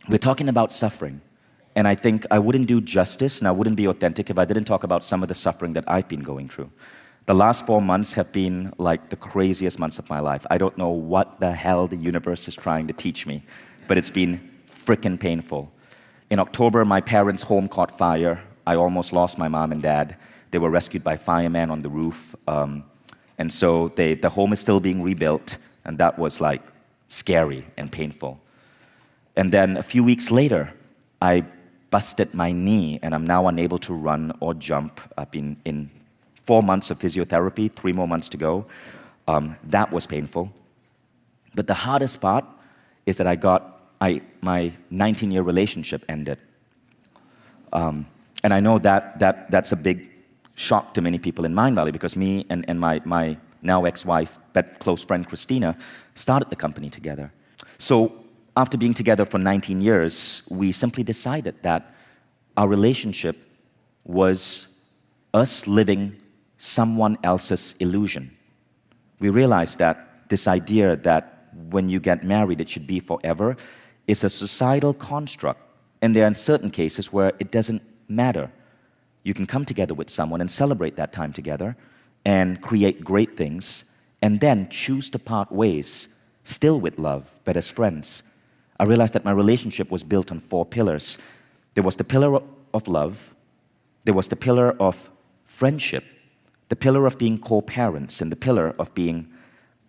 we're talking about suffering. And I think I wouldn't do justice and I wouldn't be authentic if I didn't talk about some of the suffering that I've been going through. The last 4 months have been like the craziest months of my life. I don't know what the hell the universe is trying to teach me, but it's been freaking painful. In October, my parents' home caught fire. I almost lost my mom and dad. They were rescued by firemen on the roof. And so the home is still being rebuilt, and that was like scary and painful. And then a few weeks later, I busted my knee, and I'm now unable to run or jump. I've been in 4 months of physiotherapy, 3 more months to go. That was painful. But the hardest part is that my 19-year relationship ended. And I know that's a big shock to many people in Mindvalley because me and my now ex-wife, but close friend Kristina, started the company together. So after being together for 19 years, we simply decided that our relationship was us living someone else's illusion. We realized that this idea that when you get married, it should be forever is a societal construct. And there are certain cases where it doesn't matter. You can come together with someone and celebrate that time together and create great things and then choose to part ways, still with love, but as friends. I realized that my relationship was built on 4 pillars. There was the pillar of love, there was the pillar of friendship, the pillar of being co-parents, and the pillar of being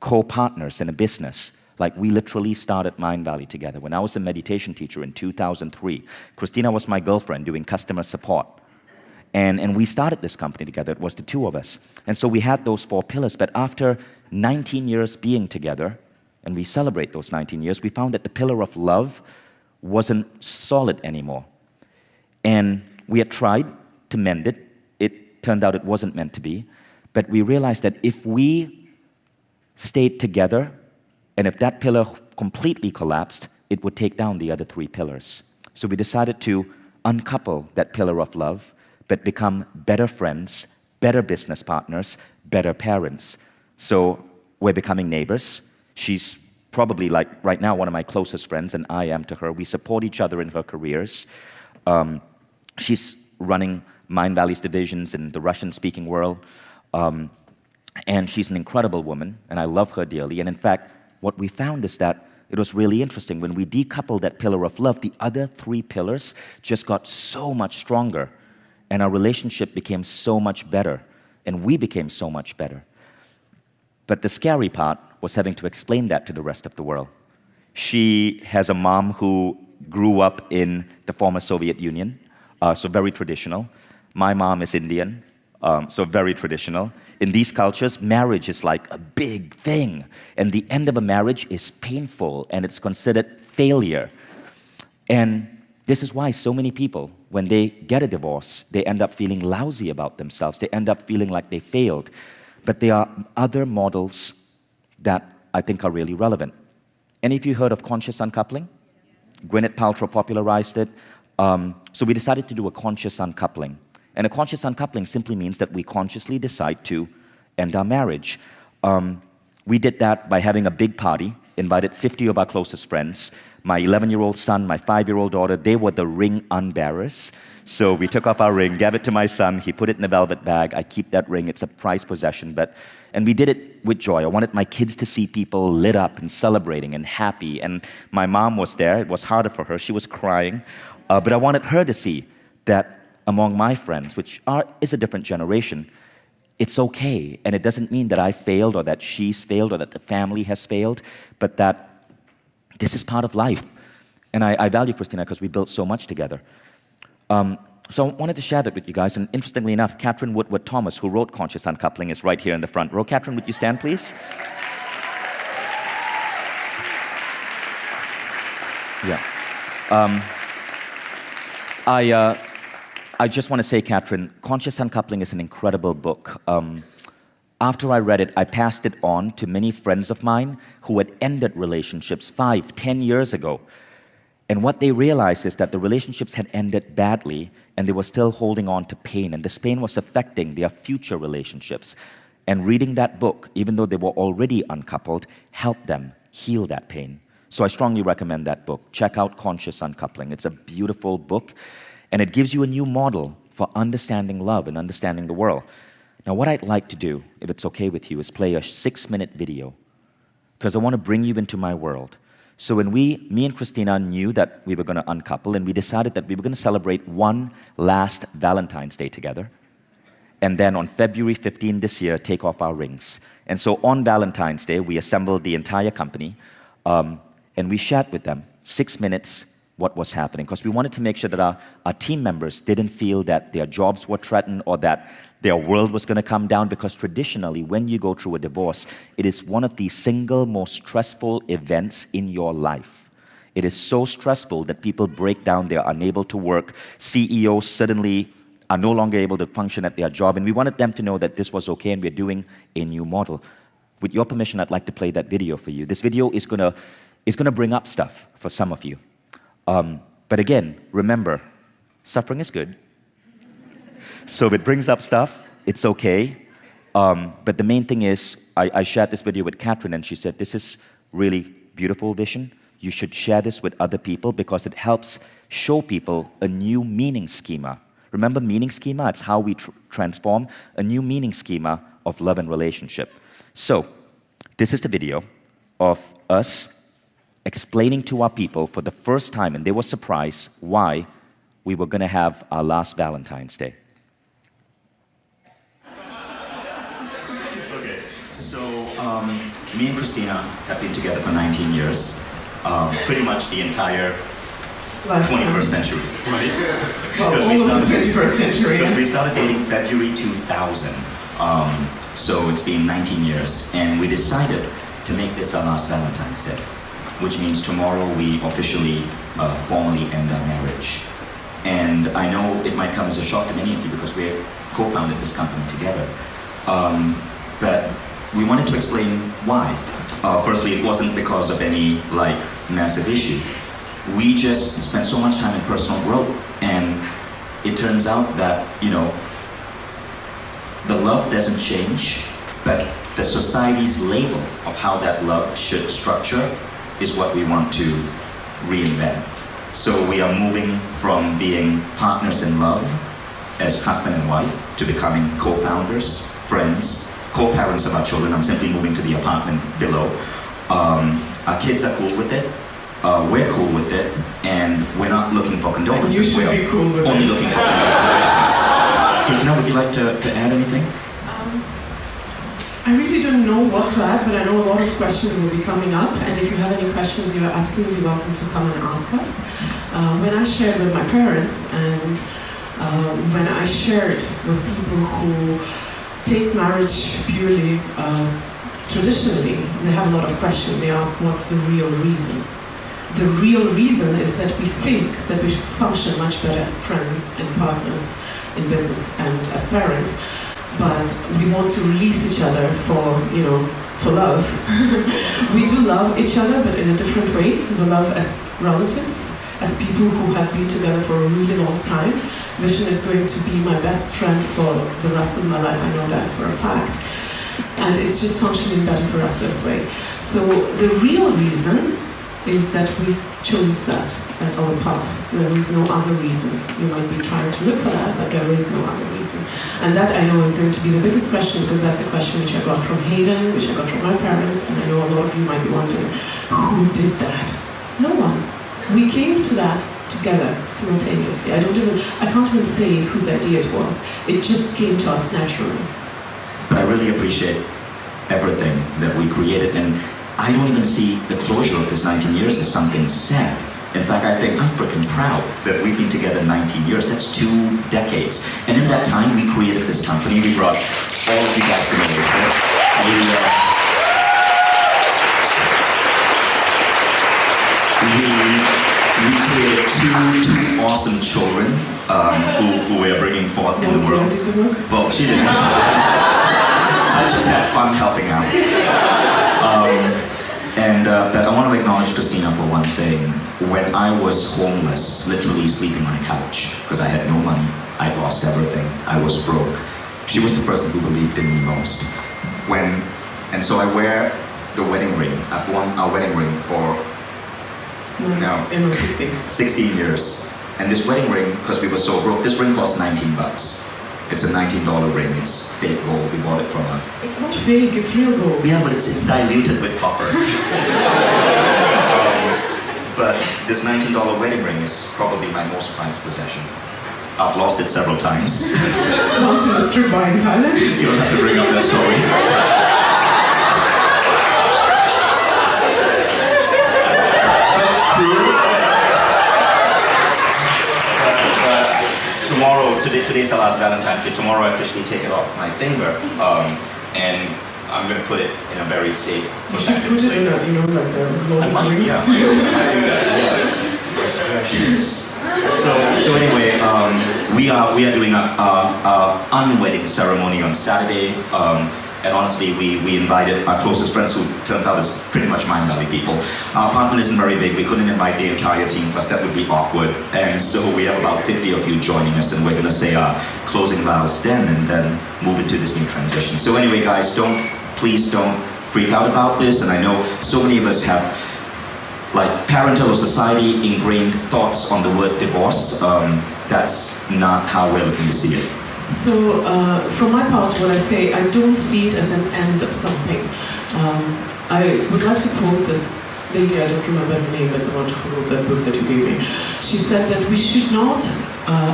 co-partners in a business. Like we literally started Mindvalley together. When I was a meditation teacher in 2003, Kristina was my girlfriend doing customer support. And we started this company together. It was the 2 of us. And so we had those 4 pillars. But after 19 years being together, and we celebrate those 19 years, we found that the pillar of love wasn't solid anymore. And we had tried to mend it. It turned out it wasn't meant to be. But we realized that if we stayed together, and if that pillar completely collapsed, it would take down the other 3 pillars. So we decided to uncouple that pillar of love, but become better friends, better business partners, better parents. So we're becoming neighbors. She's probably like right now one of my closest friends, and I am to her. We support each other in her careers. She's running Mindvalley's divisions in the Russian-speaking world. And she's an incredible woman, and I love her dearly. And in fact, what we found is that it was really interesting. When we decoupled that pillar of love, the other 3 pillars just got so much stronger. And our relationship became so much better. And we became so much better. But the scary part was having to explain that to the rest of the world. She has a mom who grew up in the former Soviet Union, so very traditional. My mom is Indian, so very traditional. In these cultures, marriage is like a big thing. And the end of a marriage is painful, and it's considered failure. And this is why so many people, when they get a divorce, they end up feeling lousy about themselves. They end up feeling like they failed. But there are other models that I think are really relevant. Any of you heard of Conscious Uncoupling? Gwyneth Paltrow popularized it. So we decided to do a Conscious Uncoupling. And a Conscious Uncoupling simply means that we consciously decide to end our marriage. We did that by having a big party, invited 50 of our closest friends. My 11-year-old son, my 5-year-old daughter, they were the ring unbearers. So we took off our ring, gave it to my son, he put it in a velvet bag. I keep that ring, it's a prized possession. And we did it with joy. I wanted my kids to see people lit up and celebrating and happy. And my mom was there. It was harder for her. She was crying. But I wanted her to see that among my friends, which is a different generation, it's okay. And it doesn't mean that I failed or that she's failed or that the family has failed, but that this is part of life. And I value Kristina because we built so much together. So I wanted to share that with you guys. And interestingly enough, Katherine Woodward-Thomas, who wrote Conscious Uncoupling, is right here in the front row. Katherine, would you stand, please? Yeah. I just want to say, Katherine, Conscious Uncoupling is an incredible book. After I read it, I passed it on to many friends of mine who had ended relationships 5, 10 years ago. And what they realized is that the relationships had ended badly and they were still holding on to pain. And this pain was affecting their future relationships. And reading that book, even though they were already uncoupled, helped them heal that pain. So I strongly recommend that book. Check out Conscious Uncoupling. It's a beautiful book, and it gives you a new model for understanding love and understanding the world. Now, what I'd like to do, if it's okay with you, is play a 6-minute video, because I want to bring you into my world. So when me and Kristina knew that we were going to uncouple, and we decided that we were going to celebrate one last Valentine's Day together, and then on February 15 this year, take off our rings. And so on Valentine's Day, we assembled the entire company, and we shared with them 6 minutes what was happening, because we wanted to make sure that our team members didn't feel that their jobs were threatened or that their world was going to come down, because traditionally, when you go through a divorce, it is one of the single most stressful events in your life. It is so stressful that people break down, they're unable to work, CEOs suddenly are no longer able to function at their job, and we wanted them to know that this was okay and we're doing a new model. With your permission, I'd like to play that video for you. This video is going to bring up stuff for some of you. But again, remember, suffering is good. So if it brings up stuff, it's okay. But the main thing is, I shared this video with Katherine, and she said, this is really beautiful, Vishen. You should share this with other people because it helps show people a new meaning schema. Remember meaning schema? It's how we transform a new meaning schema of love and relationship. So this is the video of us explaining to our people for the first time, and they were surprised why we were going to have our last Valentine's Day. Okay, so me and Kristina have been together for 19 years, pretty much the entire 21st century, right? Well, all of the 21st century. Because we started dating February 2000, so it's been 19 years, and we decided to make this our last Valentine's Day, which means tomorrow we officially, formally end our marriage. And I know it might come as a shock to many of you because we co-founded this company together. But we wanted to explain why. Firstly, it wasn't because of any massive issue. We just spent so much time in personal growth, and it turns out that, the love doesn't change, but the society's label of how that love should structure is what we want to reinvent. So we are moving from being partners in love as husband and wife to becoming co-founders, friends, co-parents of our children. I'm simply moving to the apartment below. Our kids are cool with it. We're cool with it, and we're not looking for condolences. You should be cool with only it. looking for condolences. Kristina, would you like to add anything? I really don't know what to add, but I know a lot of questions will be coming up, and if you have any questions, you are absolutely welcome to come and ask us. When I shared with my parents, and when I shared with people who take marriage purely traditionally, they have a lot of questions. They ask, what's the real reason? The real reason is that we think that we should function much better as friends and partners in business and as parents, but we want to release each other for love. We do love each other, but in a different way. We love as relatives, as people who have been together for a really long time. Vishen is going to be my best friend for the rest of my life, I know that for a fact. And it's just functioning better for us this way. So the real reason is that we chose that as our path. There is no other reason. You might be trying to look for that, but there is no other reason. And that I know is going to be the biggest question, because that's a question which I got from Hayden, which I got from my parents, and I know a lot of you might be wondering, who did that? No one. We came to that together, simultaneously. I can't even say whose idea it was. It just came to us naturally. But I really appreciate everything that we created, and I don't even see the closure of this 19 years as something sad. In fact, I think I'm freaking proud that we've been together 19 years. That's 2 decades. And in that time, we created this company. We brought all of you guys together. We created two awesome children who we are bringing forth in the world. Well, she didn't. I just had fun helping out. But I want to acknowledge Kristina for one thing. When I was homeless, literally sleeping on a couch, because I had no money, I lost everything, I was broke, she was the person who believed in me most. And so I wear the wedding ring. I've worn our wedding ring for No. 16 years. And this wedding ring, because we were so broke, this ring cost $19. It's a $19 ring. It's fake gold. We bought it from her. It's not fake, it's real gold. Yeah, but it's diluted with copper. But this $19 wedding ring is probably my most prized possession. I've lost it several times. Once in a strip bar in Thailand. You don't have to bring up that story. Tomorrow, today's the last Valentine's Day. Tomorrow I officially take it off my finger, and I'm going to put it in a very safe, protective put it in a, like a Lord of the Rings. Yeah, I do that. Yeah. So anyway, we are doing a unwedding ceremony on Saturday. And honestly, we invited our closest friends, who turns out is pretty much Mindvalley people. Our apartment isn't very big. We couldn't invite the entire team, plus that would be awkward. And so we have about 50 of you joining us, and we're going to say our closing vows then, and then move into this new transition. So anyway, guys, please don't freak out about this. And I know so many of us have like parental or society ingrained thoughts on the word divorce. That's not how we're looking to see it. So, from my part, what I say, I don't see it as an end of something. I would like to quote this lady, I don't remember her name, but the one who wrote that book that you gave me. She said that we should not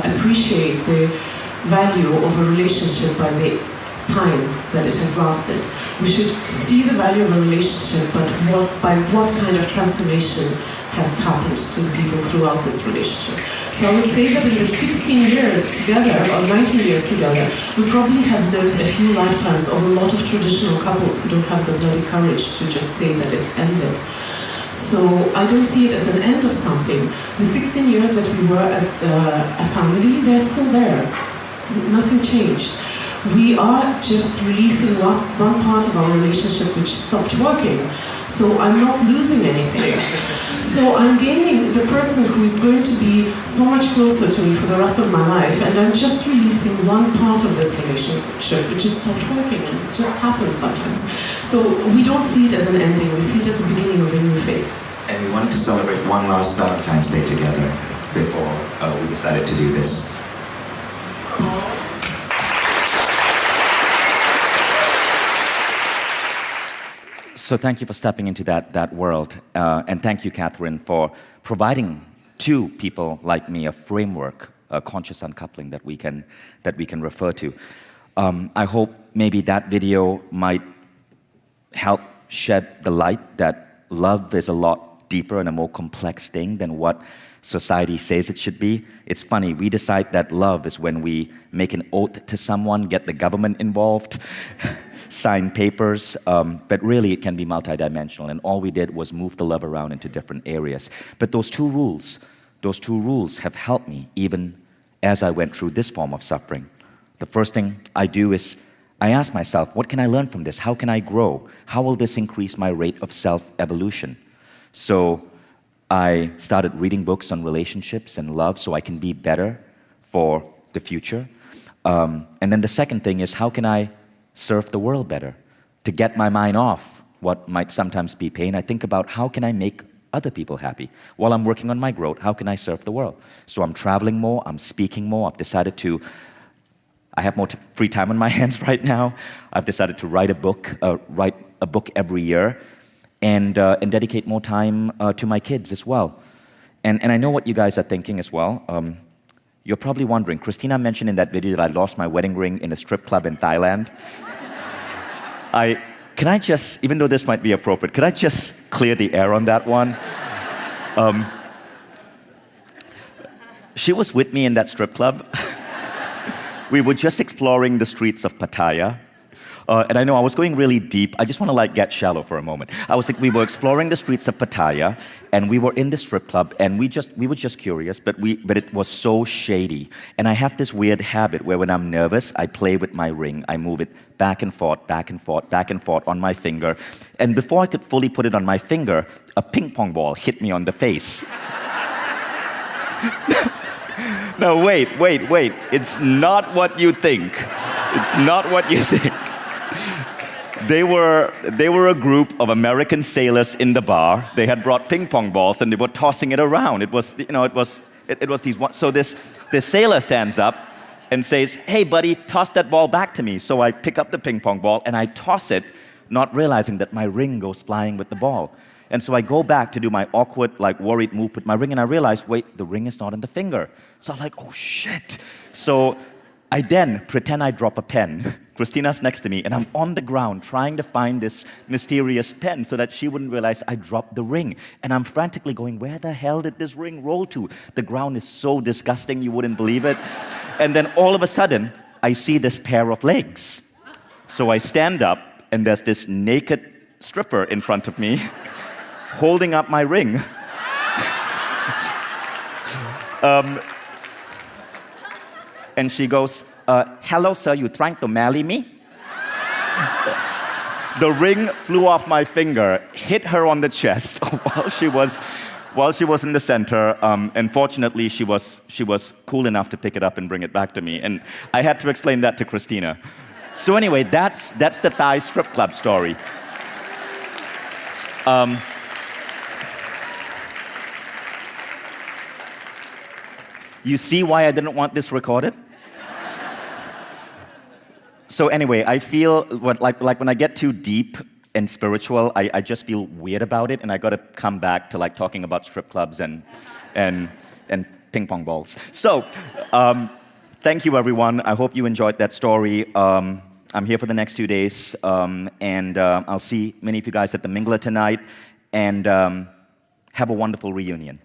appreciate the value of a relationship by the time that it has lasted. We should see the value of a relationship, but by what kind of transformation has happened to the people throughout this relationship. So I would say that in the 16 years together, or 19 years together, we probably have lived a few lifetimes of a lot of traditional couples who don't have the bloody courage to just say that it's ended. So I don't see it as an end of something. The 16 years that we were as a family, they're still there. Nothing changed. We are just releasing one part of our relationship which stopped working. So I'm not losing anything. So I'm gaining the person who is going to be so much closer to me for the rest of my life, and I'm just releasing one part of this relationship which has stopped working, and it just happens sometimes. So we don't see it as an ending, we see it as the beginning of a new phase. And we wanted to celebrate one last Valentine's Day together before we decided to do this. So thank you for stepping into that world, and thank you, Katherine, for providing to people like me a framework, a conscious uncoupling that we can refer to. I hope maybe that video might help shed the light that love is a lot deeper and a more complex thing than what society says it should be. It's funny, we decide that love is when we make an oath to someone, get the government involved, sign papers, but really it can be multidimensional, and all we did was move the love around into different areas. But those two rules have helped me even as I went through this form of suffering. The first thing I do is I ask myself, what can I learn from this? How can I grow? How will this increase my rate of self-evolution? So I started reading books on relationships and love so I can be better for the future. And then the second thing is, how can I serve the world better? To get my mind off what might sometimes be pain, I think about how can I make other people happy? While I'm working on my growth, how can I serve the world? So I'm traveling more, I'm speaking more, I've decided to, I have more free time on my hands right now. I've decided to write a book every year, and dedicate more time to my kids as well. And I know what you guys are thinking as well. You're probably wondering, Kristina mentioned in that video that I lost my wedding ring in a strip club in Thailand. Can I just, even though this might be appropriate, could I just clear the air on that one? She was with me in that strip club. We were just exploring the streets of Pattaya. And I know I was going really deep. I just want to get shallow for a moment. We were exploring the streets of Pattaya, and we were in the strip club, and we were just curious, but it was so shady. And I have this weird habit where when I'm nervous, I play with my ring. I move it back and forth, back and forth, back and forth on my finger. And before I could fully put it on my finger, a ping pong ball hit me on the face. No, wait. It's not what you think. It's not what you think. They were a group of American sailors in the bar. They had brought ping pong balls and they were tossing it around. It was these one. So this sailor stands up and says, "Hey buddy, toss that ball back to me." So I pick up the ping pong ball and I toss it, not realizing that my ring goes flying with the ball. And so I go back to do my awkward, like worried move with my ring, and I realize, wait, the ring is not in the finger. So I'm like, oh shit. So I then pretend I drop a pen. Kristina's next to me, and I'm on the ground trying to find this mysterious pen so that she wouldn't realize I dropped the ring. And I'm frantically going, where the hell did this ring roll to? The ground is so disgusting, you wouldn't believe it. And then all of a sudden, I see this pair of legs. So I stand up, and there's this naked stripper in front of me, holding up my ring. And she goes, "Hello, sir, you trying to marry me?" The ring flew off my finger, hit her on the chest while she was in the center. And fortunately, she was cool enough to pick it up and bring it back to me. And I had to explain that to Kristina. So anyway, that's the Thai strip club story. You see why I didn't want this recorded? So anyway, I feel like when I get too deep and spiritual, I just feel weird about it, and I got to come back to like talking about strip clubs and ping pong balls. So thank you, everyone. I hope you enjoyed that story. I'm here for the next 2 days, and I'll see many of you guys at the Mingler tonight, and have a wonderful reunion.